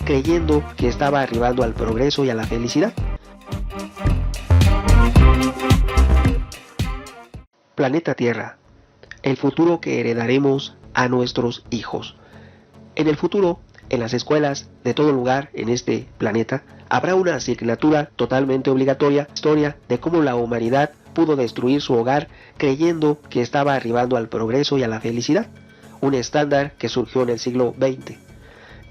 creyendo que estaba arribando al progreso y a la felicidad. Planeta Tierra, el futuro que heredaremos a nuestros hijos. En el futuro, en las escuelas de todo lugar en este planeta, habrá una asignatura totalmente obligatoria, historia de cómo la humanidad pudo destruir su hogar creyendo que estaba arribando al progreso y a la felicidad, un estándar que surgió en el siglo XX.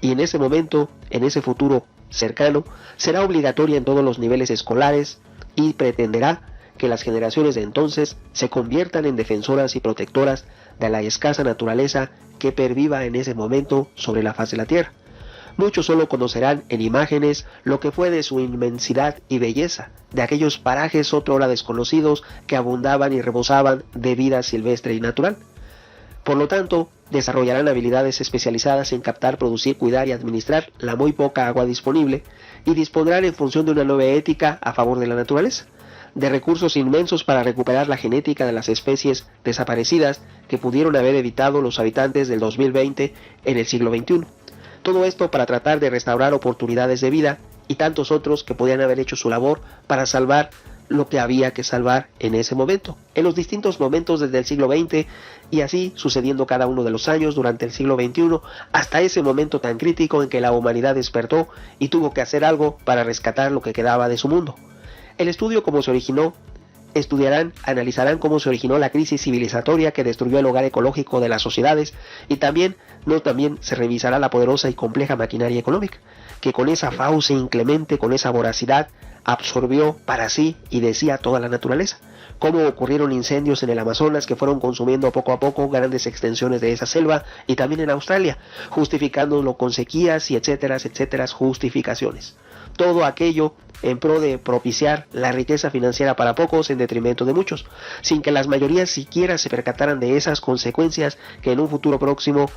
Y en ese momento, en ese futuro cercano, será obligatoria en todos los niveles escolares y pretenderá que las generaciones de entonces se conviertan en defensoras y protectoras de la escasa naturaleza que perviva en ese momento sobre la faz de la Tierra. Muchos solo conocerán en imágenes lo que fue de su inmensidad y belleza, de aquellos parajes otrora desconocidos que abundaban y rebosaban de vida silvestre y natural. Por lo tanto, desarrollarán habilidades especializadas en captar, producir, cuidar y administrar la muy poca agua disponible y dispondrán en función de una nueva ética a favor de la naturaleza, de recursos inmensos para recuperar la genética de las especies desaparecidas que pudieron haber evitado los habitantes del 2020 en el siglo XXI. Todo esto para tratar de restaurar oportunidades de vida y tantos otros que podían haber hecho su labor para salvar lo que había que salvar en ese momento, en los distintos momentos desde el siglo XX y así sucediendo cada uno de los años durante el siglo XXI hasta ese momento tan crítico en que la humanidad despertó y tuvo que hacer algo para rescatar lo que quedaba de su mundo. El estudio cómo se originó, analizarán cómo se originó la crisis civilizatoria que destruyó el hogar ecológico de las sociedades y también se revisará la poderosa y compleja maquinaria económica, que con esa fauce inclemente, con esa voracidad, absorbió para sí y decía toda la naturaleza. Cómo ocurrieron incendios en el Amazonas que fueron consumiendo poco a poco grandes extensiones de esa selva y también en Australia, justificándolo con sequías y etcétera, justificaciones. Todo aquello en pro de propiciar la riqueza financiera para pocos en detrimento de muchos, sin que las mayorías siquiera se percataran de esas consecuencias que en un futuro próximo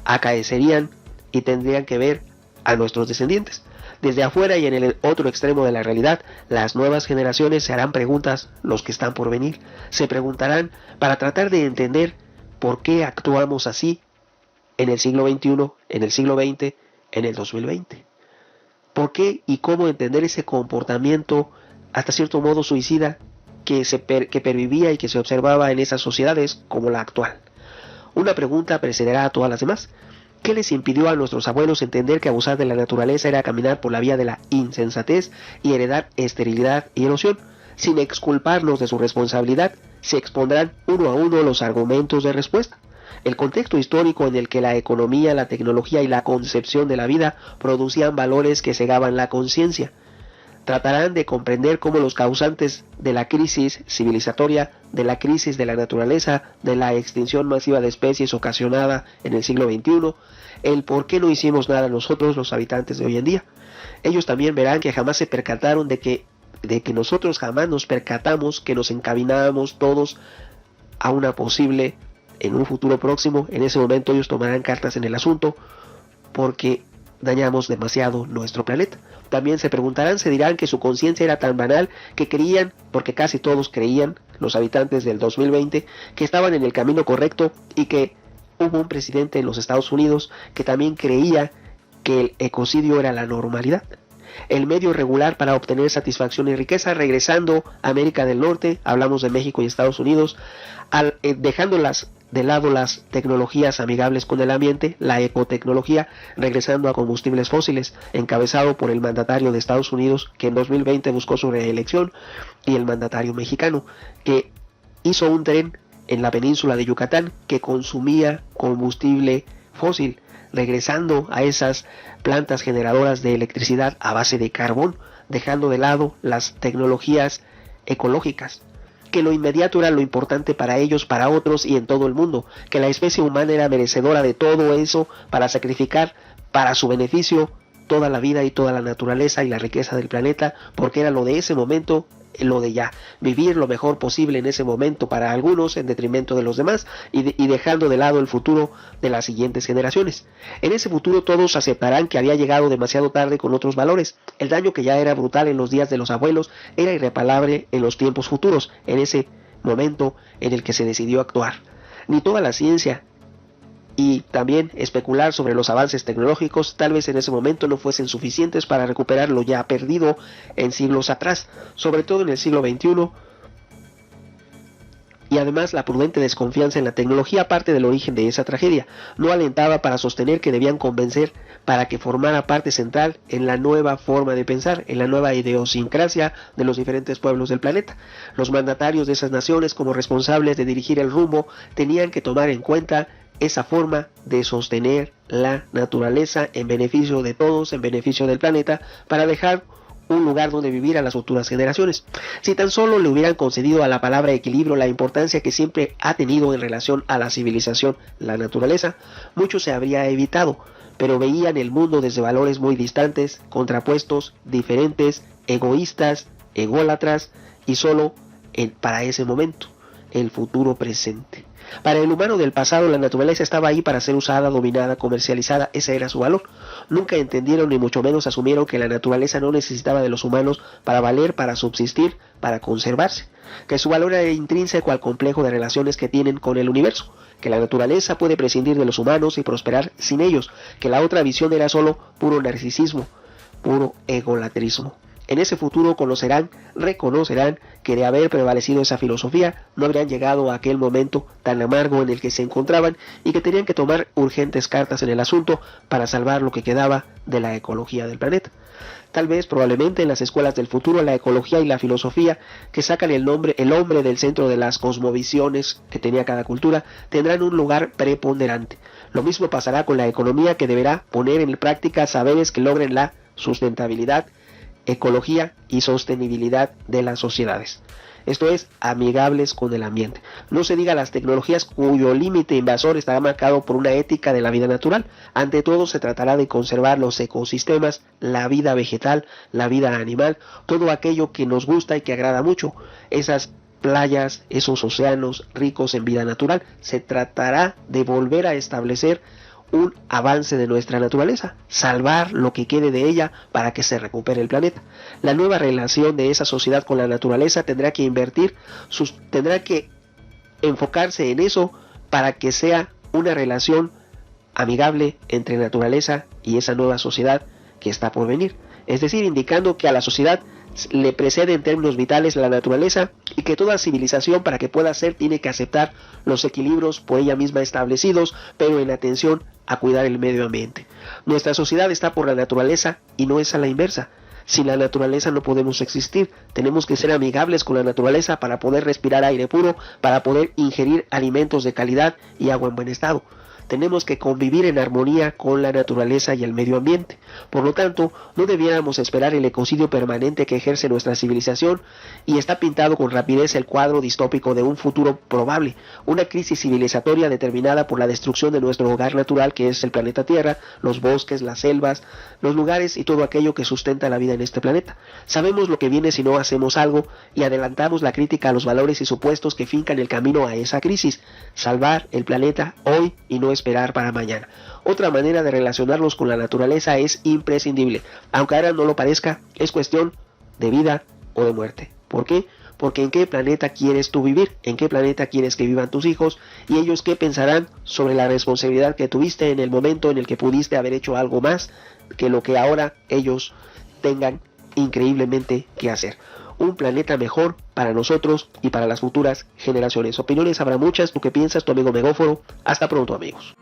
acaecerían y tendrían que ver a nuestros descendientes. Desde afuera y en el otro extremo de la realidad, las nuevas generaciones se harán preguntas, los que están por venir, se preguntarán para tratar de entender por qué actuamos así en el siglo XXI, en el siglo XX, en el 2020. ¿Por qué y cómo entender ese comportamiento hasta cierto modo suicida que pervivía y que se observaba en esas sociedades como la actual? Una pregunta precederá a todas las demás. ¿Qué les impidió a nuestros abuelos entender que abusar de la naturaleza era caminar por la vía de la insensatez y heredar esterilidad y erosión? Sin exculparnos de su responsabilidad, se expondrán uno a uno los argumentos de respuesta. El contexto histórico en el que la economía, la tecnología y la concepción de la vida producían valores que cegaban la conciencia. Tratarán de comprender cómo los causantes de la crisis civilizatoria, de la crisis de la naturaleza, de la extinción masiva de especies ocasionada en el siglo XXI, el por qué no hicimos nada nosotros, los habitantes de hoy en día. Ellos también verán que jamás se percataron de que nosotros jamás nos percatamos que nos encaminábamos todos a una posible, en un futuro próximo. En ese momento ellos tomarán cartas en el asunto porque dañamos demasiado nuestro planeta. También se preguntarán, se dirán que su conciencia era tan banal que creían, porque casi todos creían, los habitantes del 2020, que estaban en el camino correcto y que hubo un presidente en los Estados Unidos que también creía que el ecocidio era la normalidad, el medio regular para obtener satisfacción y riqueza. Regresando a América del Norte, hablamos de México y Estados Unidos, dejándolas de lado las tecnologías amigables con el ambiente, la ecotecnología, regresando a combustibles fósiles, encabezado por el mandatario de Estados Unidos que en 2020 buscó su reelección, y el mandatario mexicano que hizo un tren en la península de Yucatán que consumía combustible fósil, regresando a esas plantas generadoras de electricidad a base de carbón, dejando de lado las tecnologías ecológicas, que lo inmediato era lo importante para ellos, para otros y en todo el mundo, que la especie humana era merecedora de todo eso para sacrificar para su beneficio toda la vida y toda la naturaleza y la riqueza del planeta, porque era lo de ese momento, lo de ya, vivir lo mejor posible en ese momento para algunos en detrimento de los demás y dejando de lado el futuro de las siguientes generaciones. En ese futuro todos aceptarán que había llegado demasiado tarde con otros valores. El daño que ya era brutal en los días de los abuelos era irreparable en los tiempos futuros, en ese momento en el que se decidió actuar. Ni toda la ciencia y también especular sobre los avances tecnológicos tal vez en ese momento no fuesen suficientes para recuperar lo ya perdido en siglos atrás, sobre todo en el siglo XXI. Y además la prudente desconfianza en la tecnología, parte del origen de esa tragedia, no alentaba para sostener que debían convencer para que formara parte central en la nueva forma de pensar, en la nueva idiosincrasia de los diferentes pueblos del planeta. Los mandatarios de esas naciones, como responsables de dirigir el rumbo, tenían que tomar en cuenta esa forma de sostener la naturaleza en beneficio de todos, en beneficio del planeta, para dejar un lugar donde vivir a las futuras generaciones. Si tan solo le hubieran concedido a la palabra equilibrio la importancia que siempre ha tenido en relación a la civilización, la naturaleza, mucho se habría evitado, pero veían el mundo desde valores muy distantes, contrapuestos, diferentes, egoístas, ególatras y solo para ese momento, el futuro presente. Para el humano del pasado, la naturaleza estaba ahí para ser usada, dominada, comercializada, ese era su valor. Nunca entendieron ni mucho menos asumieron que la naturaleza no necesitaba de los humanos para valer, para subsistir, para conservarse, que su valor era intrínseco al complejo de relaciones que tienen con el universo, que la naturaleza puede prescindir de los humanos y prosperar sin ellos, que la otra visión era solo puro narcisismo, puro egolatrismo. En ese futuro reconocerán que de haber prevalecido esa filosofía, no habrían llegado a aquel momento tan amargo en el que se encontraban y que tenían que tomar urgentes cartas en el asunto para salvar lo que quedaba de la ecología del planeta. Tal vez, probablemente, en las escuelas del futuro, la ecología y la filosofía, que sacan el hombre del centro de las cosmovisiones que tenía cada cultura, tendrán un lugar preponderante. Lo mismo pasará con la economía, que deberá poner en práctica saberes que logren la sustentabilidad, ecología y sostenibilidad de las sociedades. Esto es, amigables con el ambiente. No se diga las tecnologías cuyo límite invasor estará marcado por una ética de la vida natural. Ante todo se tratará de conservar los ecosistemas, la vida vegetal, la vida animal, todo aquello que nos gusta y que agrada mucho. Esas playas, esos océanos ricos en vida natural, se tratará de volver a establecer un avance de nuestra naturaleza, salvar lo que quede de ella para que se recupere el planeta. La nueva relación de esa sociedad con la naturaleza tendrá que tendrá que enfocarse en eso para que sea una relación amigable entre naturaleza y esa nueva sociedad que está por venir. Es decir, indicando que a la sociedad le precede en términos vitales la naturaleza y que toda civilización, para que pueda ser, tiene que aceptar los equilibrios por ella misma establecidos, pero en atención a cuidar el medio ambiente. Nuestra sociedad está por la naturaleza y no es a la inversa. Sin la naturaleza no podemos existir. Tenemos que ser amigables con la naturaleza para poder respirar aire puro, para poder ingerir alimentos de calidad y agua en buen estado. Tenemos que convivir en armonía con la naturaleza y el medio ambiente. Por lo tanto, no debiéramos esperar el ecocidio permanente que ejerce nuestra civilización, y está pintado con rapidez el cuadro distópico de un futuro probable, una crisis civilizatoria determinada por la destrucción de nuestro hogar natural, que es el planeta Tierra, los bosques, las selvas, los lugares y todo aquello que sustenta la vida en este planeta. Sabemos lo que viene si no hacemos algo, y adelantamos la crítica a los valores y supuestos que fincan el camino a esa crisis: salvar el planeta hoy y no esperar para mañana. Otra manera de relacionarnos con la naturaleza es imprescindible. Aunque ahora no lo parezca, es cuestión de vida o de muerte. ¿Por qué? Porque ¿en qué planeta quieres tú vivir? ¿En qué planeta quieres que vivan tus hijos? ¿Y ellos qué pensarán sobre la responsabilidad que tuviste en el momento en el que pudiste haber hecho algo más que lo que ahora ellos tengan increíblemente que hacer? Un planeta mejor para nosotros y para las futuras generaciones. Opiniones habrá muchas. ¿Tú qué piensas? Tu amigo Megóforo. Hasta pronto, amigos.